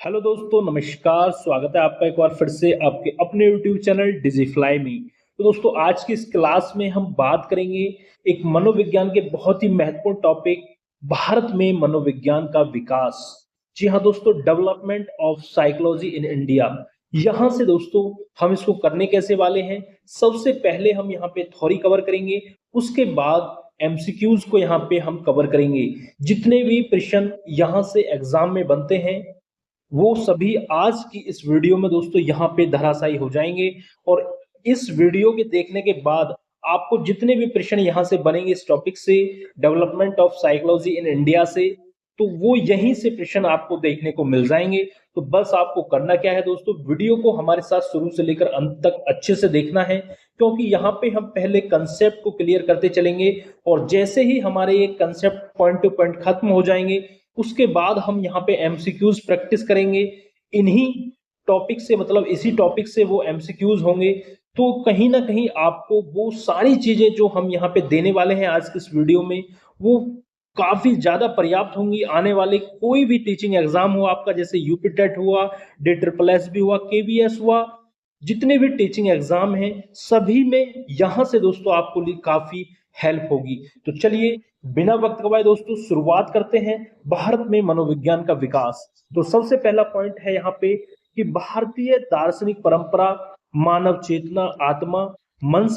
Hello दोस्तों, नमस्कार। स्वागत है आपका एक बार फिर से आपके अपने YouTube चैनल डिजिफ्लाई में। तो दोस्तों, आज की इस क्लास में हम बात करेंगे एक मनोविज्ञान के बहुत ही महत्वपूर्ण टॉपिक, भारत में मनोविज्ञान का विकास। जी हाँ दोस्तों, development of psychology in India. यहाँ से दोस्तों हम इसको करने कैसे वाले हैं, सबसे पहले हम यहाँ पे थ्योरी कवर करेंगे, उसके बाद एमसीक्यूज को यहाँ पे हम कवर करेंगे। जितने भी प्रश्न यहाँ से एग्जाम में बनते हैं वो सभी आज की इस वीडियो में दोस्तों यहाँ पे धराशायी हो जाएंगे। और इस वीडियो के देखने के बाद आपको जितने भी प्रश्न यहाँ से बनेंगे इस टॉपिक से, development of psychology in India से, तो वो यहीं से प्रश्न आपको देखने को मिल जाएंगे। तो बस आपको करना क्या है दोस्तों, वीडियो को हमारे साथ शुरू से लेकर अंत तक अच्छे से देखना है, क्योंकि यहाँ पे हम पहले कंसेप्ट को क्लियर करते चलेंगे और जैसे ही हमारे ये कंसेप्ट पॉइंट टू पॉइंट खत्म हो जाएंगे उसके बाद हम यहाँ पे एमसीक्यूज प्रैक्टिस करेंगे। इन्हीं टॉपिक से, मतलब इसी टॉपिक से वो एमसीक्यूज होंगे। तो कहीं ना कहीं आपको वो सारी चीजें जो हम यहाँ पे देने वाले हैं आज के इस वीडियो में, वो काफी ज्यादा पर्याप्त होंगी। आने वाले कोई भी टीचिंग एग्जाम हो आपका, जैसे यूपी टेट हुआ, DSSS भी हुआ, केवीएस हुआ, जितने भी टीचिंग एग्जाम हैं सभी में यहाँ से दोस्तों आपको काफी हेल्प होगी। तो चलिए बिना वक्त गवाए दोस्तों शुरुआत करते हैं भारत में मनोविज्ञान का विकास। तो सबसे पहला पॉइंट है यहाँ पे कि भारतीय दार्शनिक परंपरा मानव चेतना, आत्मा, मन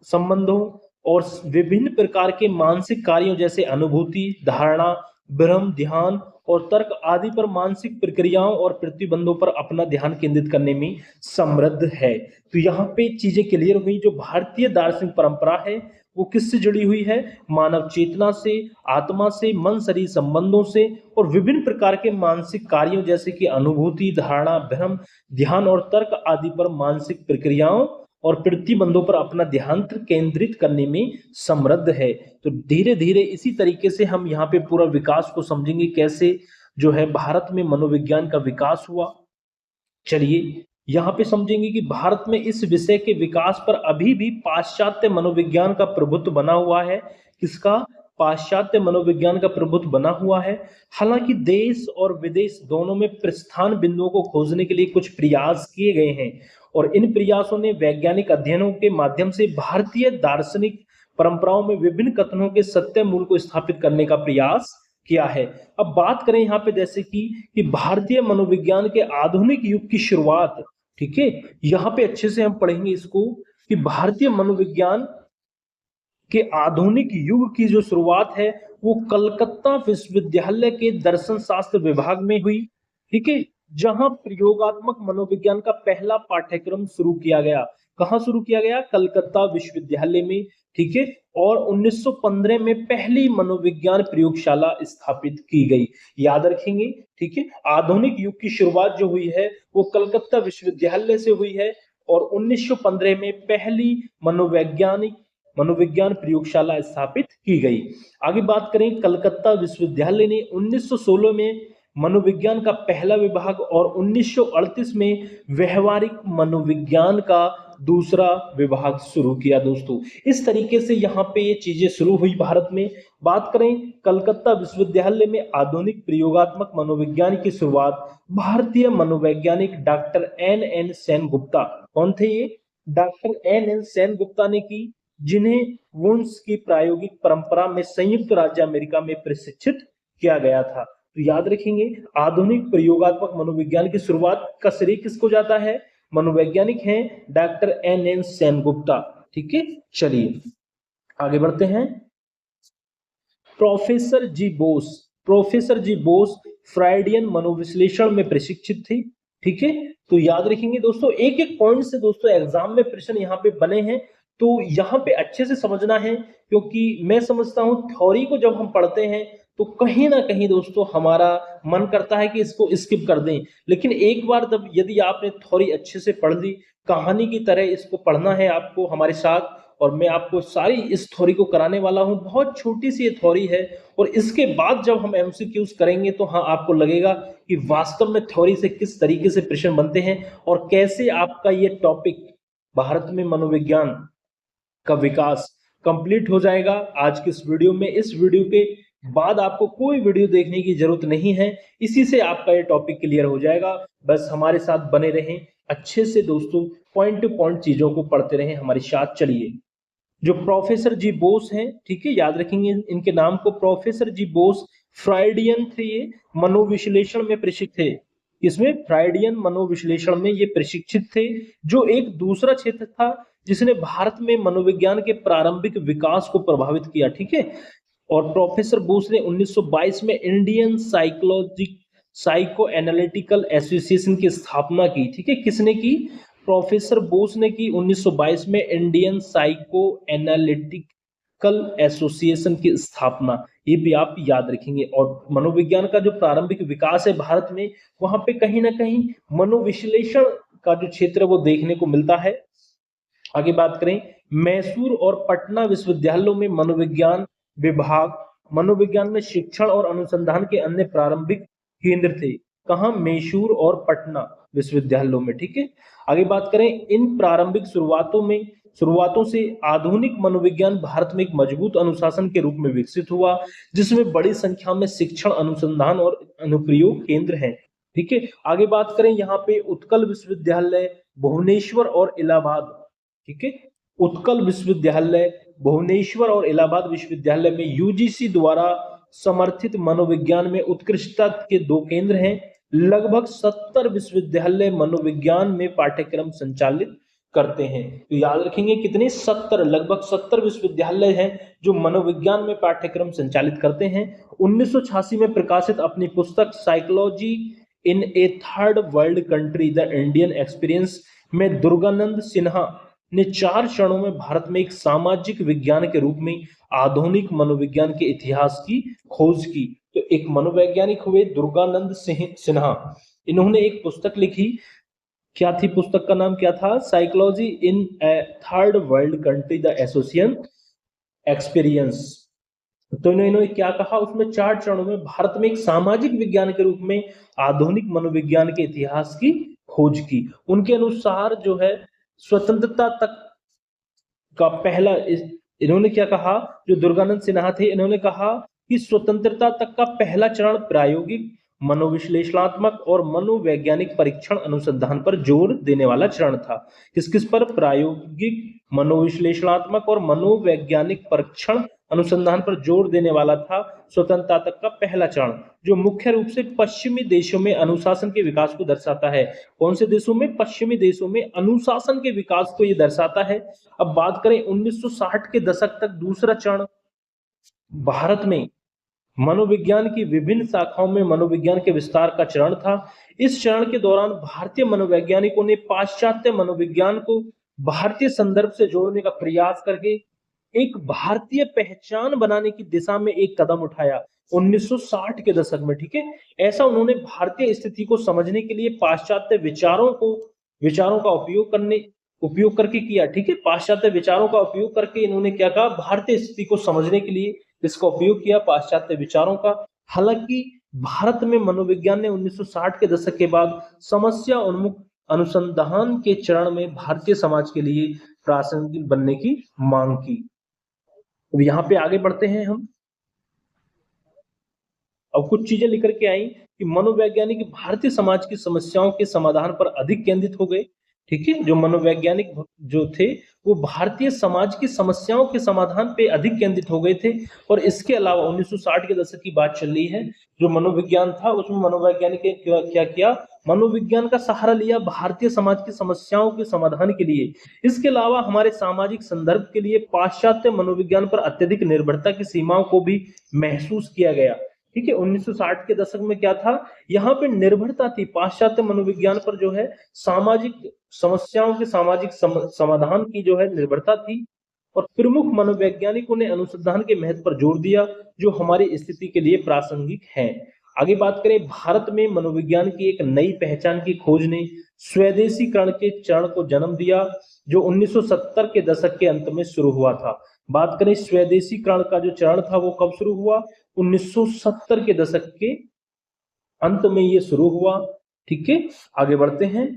संबंधों और विभिन्न प्रकार के मानसिक कार्यों जैसे अनुभूति, धारणा, भ्रम, ध्यान और तर्क आदि पर मानसिक प्रक्रियाओं और प्रतिबंधों पर अपना ध्यान केंद्रित करने में समृद्ध है। तो यहाँ पे चीजें क्लियर हुई। जो भारतीय दार्शनिक परंपरा है वो किससे जुड़ी हुई है? मानव चेतना से, आत्मा से, मन शरीर संबंधों से और विभिन्न प्रकार के मानसिक कार्यों जैसे कि अनुभूति, धारणा, भ्रम, ध्यान और तर्क आदि पर मानसिक प्रक्रियाओं और प्रतिबंधों पर अपना ध्यान केंद्रित करने में समृद्ध है। तो धीरे धीरे इसी तरीके से हम यहाँ पे पूरा विकास को समझेंगे, कैसे जो है भारत में मनोविज्ञान का विकास हुआ। चलिए यहाँ पे समझेंगे कि भारत में इस विषय के विकास पर अभी भी पाश्चात्य मनोविज्ञान का प्रभुत्व बना हुआ है। किसका? पाश्चात्य मनोविज्ञान का प्रभुत्व बना हुआ है। हालांकि देश और विदेश दोनों में प्रस्थान बिंदुओं को खोजने के लिए कुछ प्रयास किए गए हैं और इन प्रयासों ने वैज्ञानिक अध्ययनों के माध्यम से भारतीय दार्शनिक परंपराओं में विभिन्न कथनों के सत्य मूल को स्थापित करने का प्रयास किया है। अब बात करें यहाँ पे जैसे कि भारतीय मनोविज्ञान के आधुनिक युग की शुरुआत, ठीक है, यहाँ पे अच्छे से हम पढ़ेंगे इसको कि भारतीय मनोविज्ञान के आधुनिक युग की जो शुरुआत है वो कलकत्ता विश्वविद्यालय के दर्शन शास्त्र विभाग में हुई। ठीक है, जहां प्रयोगात्मक मनोविज्ञान का पहला पाठ्यक्रम शुरू किया गया। कहां शुरू किया गया? कलकत्ता विश्वविद्यालय में। ठीक है, और 1915 में पहली मनोविज्ञान प्रयोगशाला स्थापित की गई। याद रखेंगे, ठीक है, आधुनिक युग की शुरुआत जो हुई है वो कलकत्ता विश्वविद्यालय से हुई है और 1915 में पहली मनोविज्ञान प्रयोगशाला स्थापित की गई। आगे बात करें, कलकत्ता विश्वविद्यालय ने 1916 में मनोविज्ञान का पहला विभाग और 1938 में व्यवहारिक मनोविज्ञान का दूसरा विभाग शुरू किया। दोस्तों इस तरीके से यहाँ पे ये चीजें शुरू हुई भारत में। बात करें कलकत्ता विश्वविद्यालय में आधुनिक प्रयोगात्मक मनोविज्ञान की शुरुआत भारतीय मनोवैज्ञानिक डॉक्टर एन सेन गुप्ता, कौन थे ये? डॉक्टर एन सेन गुप्ता ने की, जिन्हें वुंश की प्रायोगिक परंपरा में संयुक्त राज्य अमेरिका में प्रशिक्षित किया गया था। तो याद रखेंगे, आधुनिक प्रयोगात्मक मनोविज्ञान की शुरुआत का श्रेय किसको जाता है? मनोवैज्ञानिक हैं डॉक्टर एन सेन गुप्ता। ठीक है, चलिए आगे बढ़ते हैं। प्रोफेसर जी बोस फ्राइडियन मनोविश्लेषण में प्रशिक्षित थे। ठीक है, तो याद रखेंगे दोस्तों, एक एक पॉइंट से दोस्तों एग्जाम में प्रश्न यहाँ पे बने हैं, तो यहाँ पे अच्छे से समझना है। क्योंकि मैं समझता हूँ थ्योरी को जब हम पढ़ते हैं तो कहीं ना कहीं दोस्तों हमारा मन करता है कि इसको स्किप कर दें, लेकिन एक बार जब यदि आपने थ्योरी अच्छे से पढ़ ली, कहानी की तरह इसको पढ़ना है आपको हमारे साथ, और मैं आपको सारी इस थ्योरी को कराने वाला हूं। बहुत छोटी सी ये थ्योरी है और इसके बाद जब हम एमसीक्यूज करेंगे तो हाँ आपको लगेगा कि वास्तव में थ्योरी से किस तरीके से प्रश्न बनते हैं और कैसे आपका ये टॉपिक भारत में मनोविज्ञान का विकास कंप्लीट हो जाएगा आज की इस वीडियो में। इस वीडियो के बाद आपको कोई वीडियो देखने की जरूरत नहीं है, इसी से आपका ये टॉपिक क्लियर हो जाएगा। बस हमारे साथ बने रहें, अच्छे से दोस्तों पॉइंट टू पॉइंट चीजों को पढ़ते रहें हमारे साथ। चलिए, जो प्रोफेसर जी बोस हैं, ठीक है, याद रखेंगे इनके नाम को, प्रोफेसर जी बोस फ्राइडियन थे, ये मनोविश्लेषण में प्रशिक्षित थे। इसमें फ्राइडियन मनोविश्लेषण में ये प्रशिक्षित थे, जो एक दूसरा क्षेत्र था जिसने भारत में मनोविज्ञान के प्रारंभिक विकास को प्रभावित किया, ठीक है। और प्रोफेसर बोस ने 1922 में इंडियन साइको एनालिटिकल एसोसिएशन की स्थापना की, ठीक है। किसने की? प्रोफेसर बोस ने की 1922 में इंडियन साइको एनालिटिकल एसोसिएशन की स्थापना, ये भी आप याद रखेंगे। और मनोविज्ञान का जो प्रारंभिक विकास है भारत में, वहां पे कहीं ना कहीं मनोविश्लेषण का जो क्षेत्र है वो देखने को मिलता है। आगे बात करें, मैसूर और पटना विश्वविद्यालयों में मनोविज्ञान विभाग मनोविज्ञान में शिक्षण और अनुसंधान के अन्य प्रारंभिक केंद्र थे। कहाँ? मैसूर और पटना विश्वविद्यालयों में, ठीक है। आगे बात करें, इन प्रारंभिक शुरुआतों से आधुनिक मनोविज्ञान भारत में एक मजबूत अनुशासन के रूप में विकसित हुआ, जिसमें बड़ी संख्या में शिक्षण, अनुसंधान और अनुप्रयोग केंद्र हैं, ठीक है। आगे बात करें, यहाँ पे उत्कल विश्वविद्यालय भुवनेश्वर और इलाहाबाद, ठीक है, उत्कल विश्वविद्यालय भुवनेश्वर और इलाहाबाद विश्वविद्यालय में यूजीसी द्वारा समर्थित मनोविज्ञान में उत्कृष्टता के 2 केंद्र हैं। लगभग 70 विश्वविद्यालय मनोविज्ञान में पाठ्यक्रम संचालित करते हैं। तो याद रखेंगे कितने? 70, लगभग 70 विश्वविद्यालय हैं जो मनोविज्ञान में पाठ्यक्रम संचालित करते हैं। 1986 में प्रकाशित अपनी पुस्तक psychology in a third world country the Indian experience में दुर्गानंद सिन्हा ने 4 चरणों में भारत में एक सामाजिक विज्ञान के रूप में आधुनिक मनोविज्ञान के इतिहास की खोज की। तो एक मनोवैज्ञानिक हुए दुर्गानंद सिन्हा, इन्होंने एक पुस्तक लिखी। क्या थी पुस्तक का नाम? क्या था? Psychology in a third world country the association experience. तो इन्होंने क्या कहा उसमें? 4 चरणों में भारत में एक सामाजिक विज्ञान के रूप में आधुनिक मनोविज्ञान के इतिहास की खोज की। उनके अनुसार जो है स्वतंत्रता तक का पहला, इन्होंने क्या कहा, जो दुर्गानंद सिन्हा थे, इन्होंने कहा कि स्वतंत्रता तक का पहला चरण प्रायोगिक मनोविश्लेषणात्मक और मनोवैज्ञानिक परीक्षण अनुसंधान पर जोर देने वाला चरण था। किस किस पर? प्रायोगिक मनोविश्लेषणात्मक और मनोवैज्ञानिक परीक्षण अनुसंधान पर जोर देने वाला था स्वतंत्रता तक का पहला चरण, जो मुख्य रूप से पश्चिमी देशों में अनुशासन के विकास को दर्शाता है। कौन से देशों में? पश्चिमी देशों में अनुशासन के विकास को यह दर्शाता है। अब बात करें 1960 के दशक तक दूसरा चरण, भारत में मनोविज्ञान की विभिन्न शाखाओं में मनोविज्ञान के विस्तार का चरण था। इस चरण के दौरान भारतीय मनोवैज्ञानिकों ने पाश्चात्य मनोविज्ञान को भारतीय संदर्भ से जोड़ने का प्रयास करके एक भारतीय पहचान बनाने की दिशा में एक कदम उठाया 1960 के दशक में, ठीक है। ऐसा उन्होंने भारतीय स्थिति को समझने के लिए पाश्चात्य विचारों का उपयोग करके किया, ठीक है। पाश्चात्य विचारों का उपयोग करके इन्होंने क्या कहा? भारतीय स्थिति को समझने के लिए इसका उपयोग किया, पाश्चात्य विचारों का। हालांकि भारत में मनोविज्ञान ने 1960 के दशक के बाद समस्या उन्मुख अनुसंधान के चरण में भारतीय समाज के लिए प्रासंगिक बनने की मांग की। अब यहाँ पे आगे बढ़ते हैं हम। अब कुछ चीजें लिख के आई कि मनोवैज्ञानिक भारतीय समाज की समस्याओं के समाधान पर अधिक केंद्रित हो गए, ठीक है। जो मनोवैज्ञानिक जो थे वो भारतीय समाज की समस्याओं के समाधान पे अधिक केंद्रित हो गए थे। और इसके अलावा 1960 के दशक की बात चल रही है, जो मनोविज्ञान था उसमें मनोवैज्ञानिक ने क्या किया? मनोविज्ञान का सहारा लिया भारतीय समाज की समस्याओं के समाधान के लिए। इसके अलावा हमारे सामाजिक संदर्भ के लिए पाश्चात्य मनोविज्ञान पर अत्यधिक निर्भरता की सीमाओं को भी महसूस किया गया, ठीक है। 1960 के दशक में क्या था? यहाँ पे निर्भरता थी पाश्चात्य मनोविज्ञान पर, जो है सामाजिक समस्याओं के सामाजिक समाधान की जो है निर्भरता थी। और प्रमुख मनोवैज्ञानिकों ने अनुसंधान के महत्व पर जोर दिया जो हमारी स्थिति के लिए प्रासंगिक है। आगे बात करें, भारत में मनोविज्ञान की एक नई पहचान की खोज ने स्वदेशीकरण के चरण को जन्म दिया, जो 1970 के दशक के अंत में शुरू हुआ था। बात करें स्वदेशीकरण का जो चरण था वो कब शुरू हुआ? 1970 के दशक के अंत में ये शुरू हुआ, ठीक है। आगे बढ़ते हैं।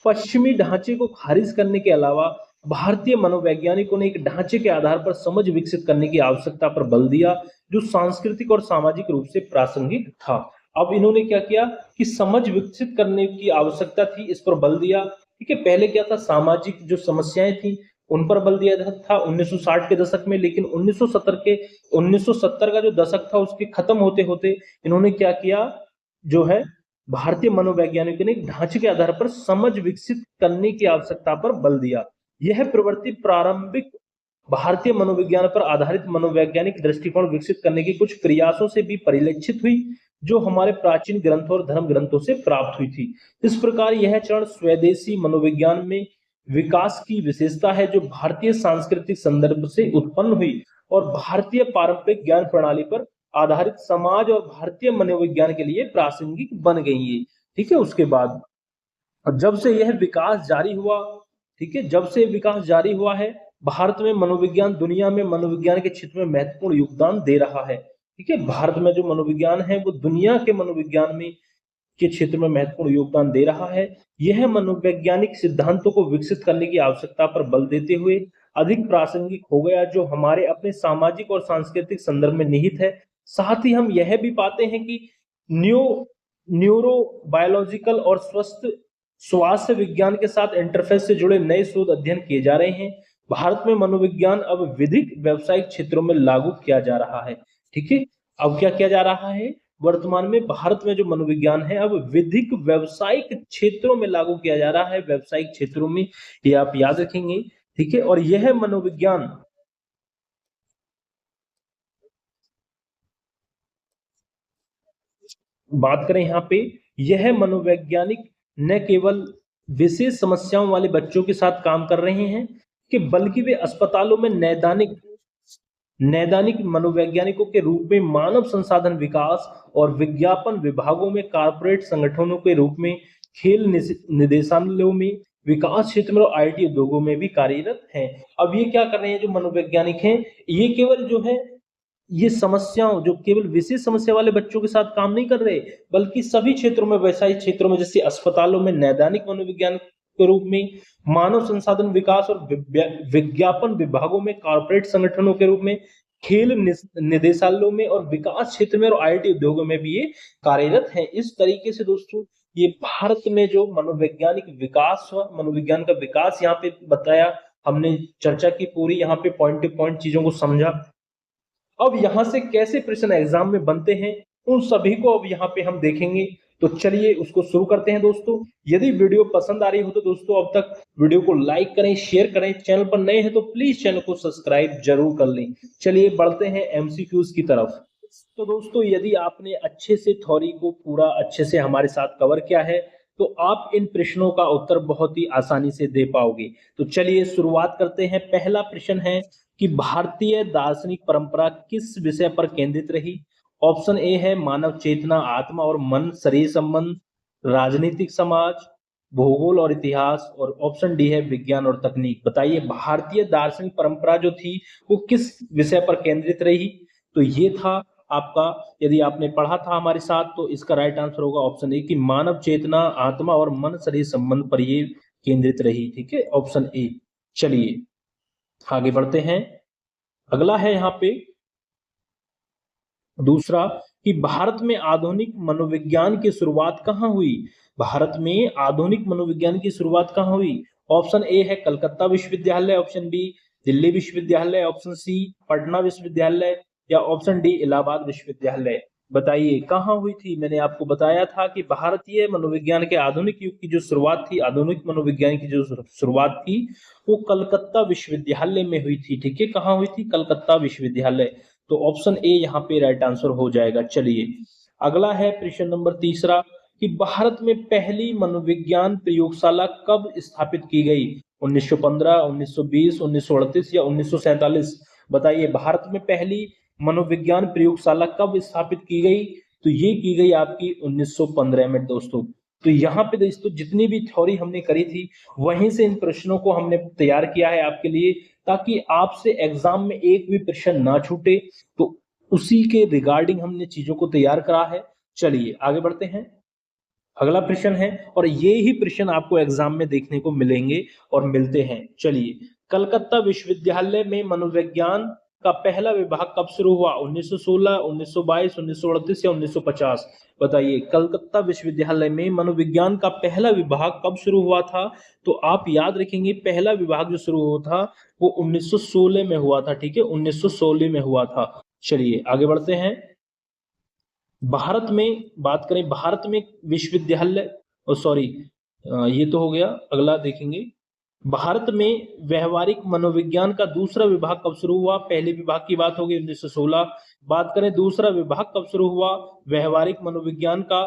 पश्चिमी ढांचे को खारिज करने के अलावा भारतीय मनोवैज्ञानिकों ने एक ढांचे के आधार पर समझ विकसित करने की आवश्यकता पर बल दिया जो सांस्कृतिक और सामाजिक रूप से प्रासंगिक था। अब इन्होंने क्या किया कि समझ विकसित करने की आवश्यकता थी, इस पर बल दिया। ठीक है, पहले क्या था, सामाजिक जो समस्याएं थी उन पर बल दिया था 1960 के दशक में, लेकिन 1970 का जो दशक था उसके खत्म होते होते इन्होंने क्या किया, जो है भारतीय मनोवैज्ञानिकों ने एक ढांचे के आधार पर समझ विकसित करने की आवश्यकता पर बल दिया। यह प्रवृत्ति प्रारंभिक भारतीय मनोविज्ञान पर आधारित मनोवैज्ञानिक दृष्टिकोण विकसित करने के कुछ प्रयासों से भी परिलक्षित हुई जो हमारे प्राचीन ग्रंथों और धर्म ग्रंथों से प्राप्त हुई थी। इस प्रकार यह चरण स्वदेशी मनोविज्ञान में विकास की विशेषता है जो भारतीय सांस्कृतिक संदर्भ से उत्पन्न हुई और भारतीय पारंपरिक ज्ञान प्रणाली पर आधारित समाज और भारतीय मनोविज्ञान के लिए प्रासंगिक बन गई है। ठीक है, उसके बाद जब से यह विकास जारी हुआ, ठीक है, जब से विकास जारी हुआ है, भारत में मनोविज्ञान दुनिया में मनोविज्ञान के क्षेत्र में महत्वपूर्ण योगदान दे रहा है। ठीक है, भारत में जो मनोविज्ञान है वो दुनिया के मनोविज्ञान में के क्षेत्र में महत्वपूर्ण योगदान दे रहा है। यह मनोवैज्ञानिक सिद्धांतों को विकसित करने की आवश्यकता पर बल देते हुए अधिक प्रासंगिक हो गया जो हमारे अपने सामाजिक और सांस्कृतिक संदर्भ में निहित है। साथ ही हम यह भी पाते हैं कि न्यूरो बायोलॉजिकल और स्वास्थ्य विज्ञान के साथ इंटरफेस से जुड़े नए शोध अध्ययन किए जा रहे हैं। भारत में मनोविज्ञान अब विधिक व्यावसायिक क्षेत्रों में लागू किया जा रहा है। ठीक है, अब क्या किया जा रहा है, वर्तमान में भारत में जो मनोविज्ञान है अब विधिक व्यावसायिक क्षेत्रों में लागू किया जा रहा है, व्यावसायिक क्षेत्रों में, ये आप याद रखेंगे। ठीक है, और यह मनोविज्ञान बात करें यहाँ पे, यह मनोवैज्ञानिक न केवल विशेष समस्याओं वाले बच्चों के साथ काम कर रहे हैं कि बल्कि वे अस्पतालों में नैदानिक नैदानिक मनोवैज्ञानिकों के रूप में, मानव संसाधन विकास और विज्ञापन विभागों में, कारपोरेट संगठनों के रूप में, खेल निदेशालयों में, विकास क्षेत्र में और आईटी उद्योगों में भी कार्यरत हैं। अब ये क्या कर रहे हैं जो मनोवैज्ञानिक हैं, ये केवल जो है ये समस्याओं, जो केवल विशेष समस्या वाले बच्चों के साथ काम नहीं कर रहे, बल्कि सभी क्षेत्रों में, व्यवसायिक क्षेत्रों में, जैसे अस्पतालों में नैदानिक मनोविज्ञान के रूप में, मानव संसाधन विकास और विज्ञापन विभागों में, कॉर्पोरेट संगठनों के रूप में, खेल निदेशालयों में और विकास क्षेत्र में और आईटी उद्योगों में भी ये कार्यरत हैं। इस तरीके से दोस्तों ये भारत में जो मनोवैज्ञानिक विकास हुआ, मनोविज्ञान का विकास यहाँ पे बताया हमने, चर्चा की पूरी, यहाँ पे पॉइंट टू पॉइंट चीजों को समझा। अब यहां से कैसे प्रश्न एग्जाम में बनते हैं उन सभी को अब यहाँ पे हम देखेंगे। तो चलिए उसको शुरू करते हैं दोस्तों। यदि वीडियो पसंद आ रही हो तो दोस्तों अब तक वीडियो को लाइक करें, शेयर करें, चैनल पर नए हैं तो प्लीज चैनल को सब्सक्राइब जरूर कर लें। चलिए बढ़ते हैं एमसीक्यूज की तरफ। तो दोस्तों यदि आपने अच्छे से थ्योरी को पूरा अच्छे से हमारे साथ कवर किया है तो आप इन प्रश्नों का उत्तर बहुत ही आसानी से दे पाओगे। तो चलिए शुरुआत करते हैं। पहला प्रश्न है कि भारतीय दार्शनिक परंपरा किस विषय पर केंद्रित रही। ऑप्शन ए है मानव चेतना, आत्मा और मन, शरीर संबंध, राजनीतिक समाज, भूगोल और इतिहास, और ऑप्शन डी है विज्ञान और तकनीक। बताइए भारतीय दार्शनिक परंपरा जो थी वो किस विषय पर केंद्रित रही। तो ये था आपका, यदि आपने पढ़ा था हमारे साथ तो इसका राइट आंसर होगा ऑप्शन ए कि मानव चेतना, आत्मा और मन शरीर संबंध पर ये केंद्रित रही। ठीक है, ऑप्शन ए। चलिए आगे बढ़ते हैं। अगला है यहाँ पे दूसरा कि भारत में आधुनिक मनोविज्ञान की शुरुआत कहाँ हुई। भारत में आधुनिक मनोविज्ञान की शुरुआत कहाँ हुई। ऑप्शन ए है कलकत्ता विश्वविद्यालय, ऑप्शन बी दिल्ली विश्वविद्यालय, ऑप्शन सी पटना विश्वविद्यालय, या ऑप्शन डी इलाहाबाद विश्वविद्यालय। बताइए कहाँ हुई थी। मैंने आपको बताया था कि भारतीय मनोविज्ञान के आधुनिक युग की जो शुरुआत थी, आधुनिक मनोविज्ञान की जो शुरुआत थी वो कलकत्ता विश्वविद्यालय में हुई थी। ठीक है, कहाँ हुई थी, कलकत्ता विश्वविद्यालय। तो ऑप्शन ए यहाँ पे राइट आंसर हो जाएगा। चलिए अगला है प्रश्न नंबर तीसरा कि भारत में पहली मनोविज्ञान प्रयोगशाला कब स्थापित की गई। 1915, 1920, 1938 या 1947। बताइए भारत में पहली मनोविज्ञान प्रयोगशाला कब स्थापित की गई। तो ये की गई आपकी 1915 में दोस्तों। तो यहाँ पे दोस्तों जितनी भी थ्योरी हमने करी थी वहीं से इन प्रश्नों को हमने तैयार किया है आपके लिए, ताकि आपसे एग्जाम में एक भी प्रश्न ना छूटे। तो उसी के रिगार्डिंग हमने चीजों को तैयार करा है। चलिए आगे बढ़ते हैं। अगला प्रश्न है और ये ही प्रश्न आपको एग्जाम में देखने को मिलेंगे और मिलते हैं। चलिए कलकत्ता विश्वविद्यालय में मनोविज्ञान का पहला विभाग कब शुरू हुआ? 1916, 1922, 1938 या 1950? बताइए, कलकत्ता विश्वविद्यालय में मनोविज्ञान का पहला विभाग कब शुरू हुआ था? तो आप याद रखेंगे, पहला विभाग जो शुरू हुआ था वो 1916 में हुआ था। ठीक है, 1916 में हुआ था। चलिए आगे बढ़ते हैं। भारत में बात करें, भारत में विश्वविद्यालय, सॉरी ये तो हो गया, अगला देखेंगे। भारत में व्यवहारिक मनोविज्ञान का दूसरा विभाग कब शुरू हुआ? पहले विभाग की बात होगी 1916। बात करें दूसरा विभाग कब शुरू हुआ व्यवहारिक मनोविज्ञान का,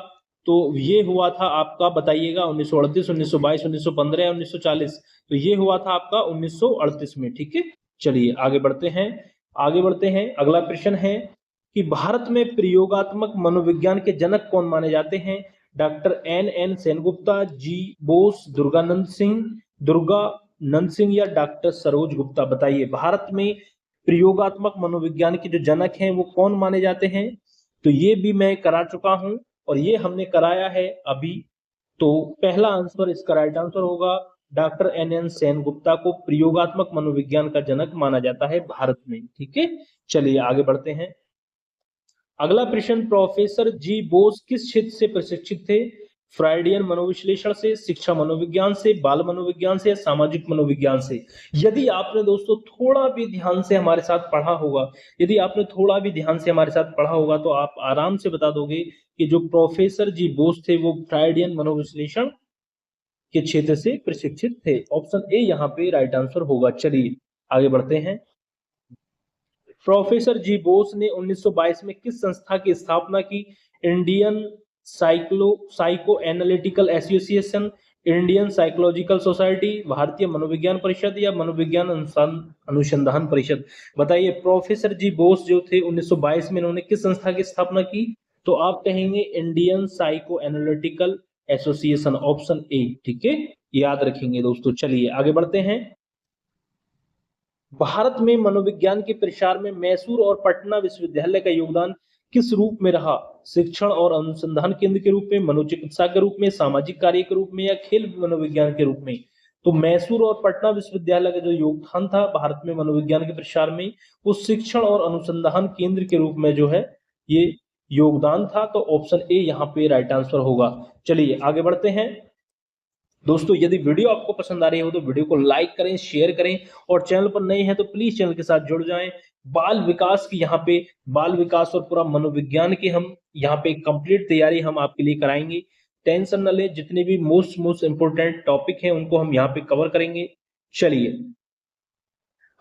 तो ये हुआ था आपका, बताइएगा, 1938, 1922, 1915 या 1940? तो ये हुआ था आपका 1938 में। ठीक है, चलिए आगे बढ़ते हैं। आगे बढ़ते हैं, अगला प्रश्न है कि भारत में प्रयोगात्मक मनोविज्ञान के जनक कौन माने जाते हैं? डॉक्टर एन सेनगुप्ता, जी बोस, दुर्गानंद सिंह या डॉक्टर सरोज गुप्ता? बताइए, भारत में प्रयोगात्मक मनोविज्ञान के जो जनक हैं वो कौन माने जाते हैं? तो ये भी मैं करा चुका हूं और ये हमने कराया है अभी। तो पहला आंसर, इसका राइट आंसर होगा डॉक्टर एन सेनगुप्ता को प्रयोगात्मक मनोविज्ञान का जनक माना जाता है भारत में। ठीक है, चलिए आगे बढ़ते हैं। अगला प्रश्न, प्रोफेसर जी बोस किस क्षेत्र से प्रशिक्षित थे? फ्राइडियन मनोविश्लेषण से, शिक्षा मनोविज्ञान से, बाल मनोविज्ञान से या सामाजिक मनोविज्ञान से? यदि आपने दोस्तों थोड़ा भी ध्यान से हमारे साथ पढ़ा होगा, यदि आपने थोड़ा भी ध्यान से हमारे साथ पढ़ा होगा तो आप आराम से बता दोगे कि जो प्रोफेसर जी बोस थे वो फ्राइडियन मनोविश्लेषण के क्षेत्र से प्रशिक्षित थे। ऑप्शन ए यहाँ पे राइट आंसर होगा। चलिए आगे बढ़ते हैं। प्रोफेसर जी बोस ने 1922 में किस संस्था की स्थापना की? Indian psycho analytical association, Indian psychological society, भारतीय मनोविज्ञान परिषद या मनोविज्ञान अनुसंधान परिषद? बताइए, प्रोफेसर जी बोस जो थे 1922 में इन्होंने किस संस्था की स्थापना की? तो आप कहेंगे Indian psycho analytical association, option A. ठीक है, याद रखेंगे दोस्तों। चलिए आगे बढ़ते हैं। भारत में मनोविज्ञान के प्रसार में मैसूर और पटना विश्वविद्यालय का योगदान किस रूप में रहा? शिक्षण और अनुसंधान केंद्र के रूप में, मनोचिकित्सा के रूप में, सामाजिक कार्य के रूप में या खेल मनोविज्ञान के रूप में? तो मैसूर और पटना विश्वविद्यालय का जो योगदान था भारत में मनोविज्ञान के प्रसार में, वो शिक्षण और अनुसंधान केंद्र के रूप में जो है ये योगदान था। तो ऑप्शन ए यहाँ पे राइट आंसर होगा। चलिए आगे बढ़ते हैं। दोस्तों, यदि वीडियो आपको पसंद आ रही हो तो वीडियो को लाइक करें, शेयर करें और चैनल पर नए हैं तो प्लीज चैनल के साथ जुड़ जाएं। बाल विकास की यहाँ पे, बाल विकास और पूरा मनोविज्ञान की हम यहाँ पे कंप्लीट तैयारी हम आपके लिए कराएंगे। टेंशन न ले, जितने भी मोस्ट इंपोर्टेंट टॉपिक हैं उनको हम यहाँ पे कवर करेंगे। चलिए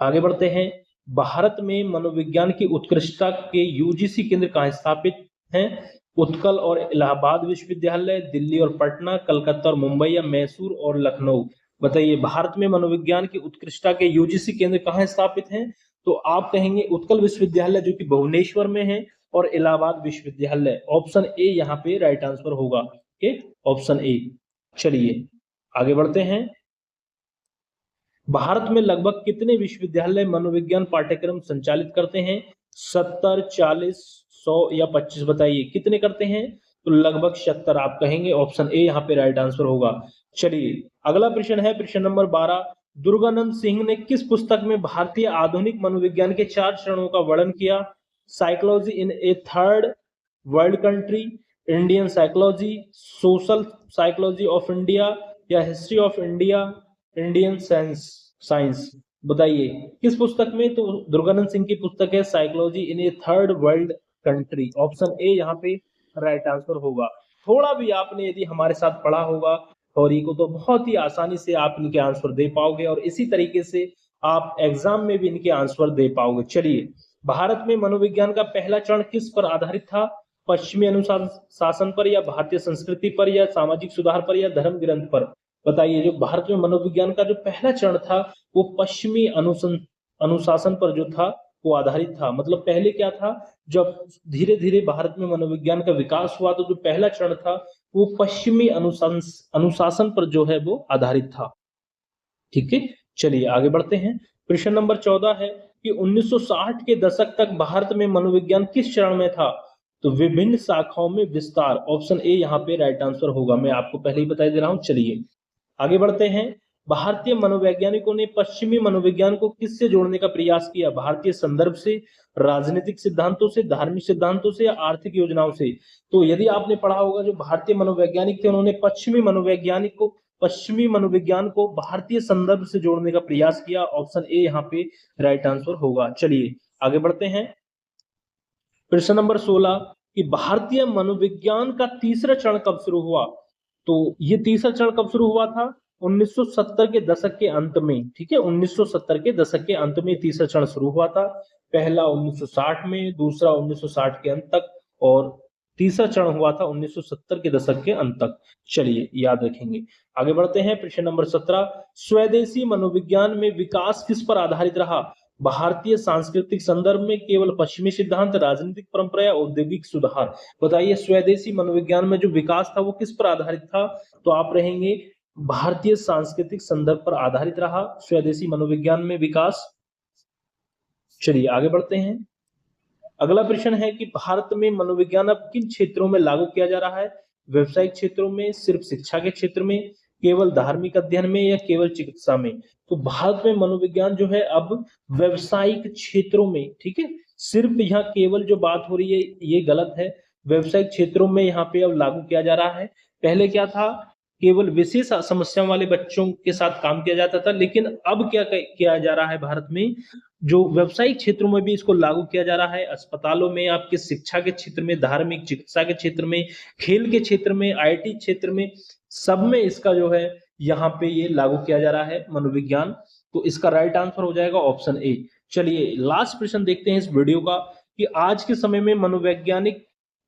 आगे बढ़ते हैं। भारत में मनोविज्ञान की उत्कृष्टता के यूजीसी केंद्र कहाँ स्थापित हैं? उत्कल और इलाहाबाद विश्वविद्यालय, दिल्ली और पटना, कलकत्ता और मुंबई या मैसूर और लखनऊ? बताइए, भारत में मनोविज्ञान की उत्कृष्टता के यूजीसी केंद्र कहाँ स्थापित हैं? तो आप कहेंगे उत्कल विश्वविद्यालय जो कि भुवनेश्वर में है और इलाहाबाद विश्वविद्यालय। ऑप्शन ए यहाँ पे राइट आंसर होगा। Option A. चलिए आगे बढ़ते हैं। भारत में लगभग कितने विश्वविद्यालय मनोविज्ञान पाठ्यक्रम संचालित करते हैं? 70, 40, 100 या 25? बताइए कितने करते हैं? तो लगभग 70 आप कहेंगे। ऑप्शन ए यहाँ पे राइट आंसर होगा। चलिए अगला प्रश्न है, प्रश्न नंबर 12। दुर्गानंद सिंह ने किस पुस्तक में भारतीय आधुनिक मनोविज्ञान के 4 चरणों का वर्णन किया? Psychology in a third world country, Indian psychology, social psychology of India या history of India, Indian science? बताइए किस पुस्तक में? तो दुर्गानंद सिंह की पुस्तक है psychology in a third world country. Option A यहाँ पे राइट आंसर होगा। थोड़ा भी आपने यदि हमारे साथ पढ़ा होगा थ्योरी को तो बहुत ही आसानी से आप इनके आंसर दे पाओगे और इसी तरीके से आप एग्जाम में भी इनके आंसर दे पाओगे। चलिए, भारत में मनोविज्ञान का पहला चरण किस पर आधारित था? पश्चिमी अनुशासन पर या भारतीय संस्कृति पर या सामाजिक सुधार पर या धर्म ग्रंथ पर? बताइए, जो भारत में मनोविज्ञान का जो पहला चरण था वो पश्चिमी अनुशासन पर जो था वो आधारित था। मतलब पहले क्या था, जब धीरे धीरे भारत में मनोविज्ञान का विकास हुआ तो जो पहला चरण था वो पश्चिमी अनुशासन पर जो है वो आधारित था। ठीक है, चलिए आगे बढ़ते हैं। प्रश्न नंबर 14 है कि 1960 के दशक तक भारत में मनोविज्ञान किस चरण में था? तो विभिन्न शाखाओं में विस्तार। ऑप्शन ए यहाँ पे राइट आंसर होगा। मैं आपको पहले ही बता दे रहा हूं। चलिए आगे बढ़ते हैं। भारतीय मनोवैज्ञानिकों ने पश्चिमी मनोविज्ञान को किससे जोड़ने का प्रयास किया? भारतीय संदर्भ से, राजनीतिक सिद्धांतों से, धार्मिक सिद्धांतों से या आर्थिक योजनाओं से? तो यदि आपने पढ़ा होगा, जो भारतीय मनोवैज्ञानिक थे उन्होंने पश्चिमी मनोविज्ञान को भारतीय संदर्भ से जोड़ने का प्रयास किया। ऑप्शन ए यहाँ पे राइट आंसर होगा। चलिए आगे बढ़ते हैं। प्रश्न नंबर 16 कि भारतीय मनोविज्ञान का तीसरा चरण कब शुरू हुआ? तो ये तीसरा चरण कब शुरू हुआ था? 1970 के दशक के अंत में। ठीक है, 1970 के दशक के अंत में तीसरा चरण शुरू हुआ था। पहला 1960 में, दूसरा 1960 के अंत तक, और तीसरा चरण हुआ था 1970 के दशक के अंत तक। चलिए याद रखेंगे। आगे बढ़ते हैं। प्रश्न नंबर 17 स्वदेशी मनोविज्ञान में विकास किस पर आधारित रहा? भारतीय सांस्कृतिक संदर्भ में, केवल पश्चिमी सिद्धांत, राजनीतिक परंपरा या औद्योगिक सुधार? बताइए, स्वदेशी मनोविज्ञान में जो विकास था वो किस पर आधारित था? तो आप रहेंगे भारतीय सांस्कृतिक संदर्भ पर आधारित रहा स्वदेशी मनोविज्ञान में विकास। चलिए आगे बढ़ते हैं। अगला प्रश्न है कि भारत में मनोविज्ञान अब किन क्षेत्रों में लागू किया जा रहा है? व्यवसायिक क्षेत्रों में, सिर्फ शिक्षा के क्षेत्र में, केवल धार्मिक अध्ययन में या केवल चिकित्सा में? तो भारत में मनोविज्ञान जो है अब व्यवसायिक क्षेत्रों में, ठीक है, सिर्फ यहाँ केवल जो बात हो रही है ये गलत है। व्यवसायिक क्षेत्रों में यहाँ पे अब लागू किया जा रहा है। पहले क्या था, केवल विशेष समस्याओं वाले बच्चों के साथ काम किया जाता था, लेकिन अब क्या किया जा रहा है भारत में, जो व्यवसायिक क्षेत्रों में भी इसको लागू किया जा रहा है। अस्पतालों में, आपके शिक्षा के क्षेत्र में, धार्मिक चिकित्सा के क्षेत्र में, खेल के क्षेत्र में, आईटी क्षेत्र में, सब में इसका जो है यहाँ पे ये लागू किया जा रहा है मनोविज्ञान। तो इसका राइट आंसर हो जाएगा ऑप्शन ए। चलिए लास्ट प्रश्न देखते हैं इस वीडियो का कि आज के समय में मनोवैज्ञानिक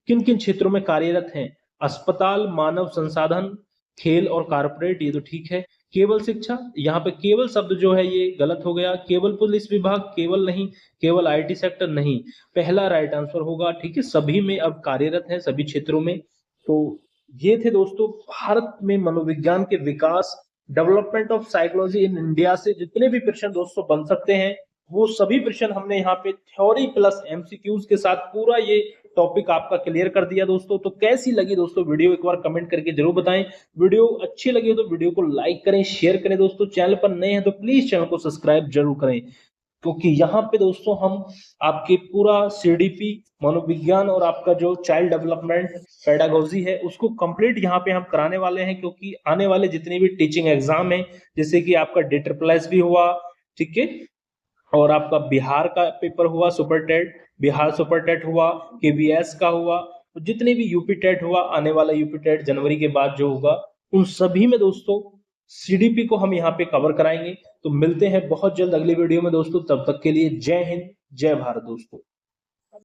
किन किन क्षेत्रों में कार्यरत हैं? अस्पताल, मानव संसाधन, खेल और कारपोरेट, ये तो ठीक है। केवल शिक्षा, यहाँ पे केवल शब्द जो है ये गलत हो गया। केवल पुलिस विभाग, केवल नहीं, केवल आईटी सेक्टर नहीं, पहला राइट आंसर होगा। ठीक है, सभी में अब कार्यरत है, सभी क्षेत्रों में। तो ये थे दोस्तों भारत में मनोविज्ञान के विकास, development of psychology in India से जितने भी प्रश्न दोस्तों बन सकते हैं वो सभी प्रश्न हमने यहाँ पे थ्योरी प्लस एमसीक्यूज के साथ पूरा ये टॉपिक आपका क्लियर कर दिया दोस्तों। तो कैसी लगी दोस्तों वीडियो, एक बार कमेंट करके जरूर बताएं। वीडियो अच्छी लगी तो वीडियो को लाइक करें, शेयर करें दोस्तों। चैनल पर नए हैं तो प्लीज चैनल को सब्सक्राइब जरूर करें, क्योंकि यहाँ पे दोस्तों हम आपके पूरा सीडीपी मनोविज्ञान और आपका जो चाइल्ड डेवलपमेंट पेडागोजी है उसको कंप्लीट यहाँ पे हम कराने वाले हैं। क्योंकि आने वाले जितने भी टीचिंग एग्जाम है, जैसे कि आपका DEET भी हुआ, ठीक है, और आपका बिहार का पेपर हुआ super TET, Bihar super TET हुआ, KVS का हुआ, तो जितने भी यूपी टेट हुआ, आने वाला यूपी टेट जनवरी के बाद जो होगा, उन सभी में दोस्तों सीडीपी को हम यहाँ पे कवर कराएंगे। तो मिलते हैं बहुत जल्द अगली वीडियो में दोस्तों, तब तक के लिए जय हिंद, जय भारत दोस्तों।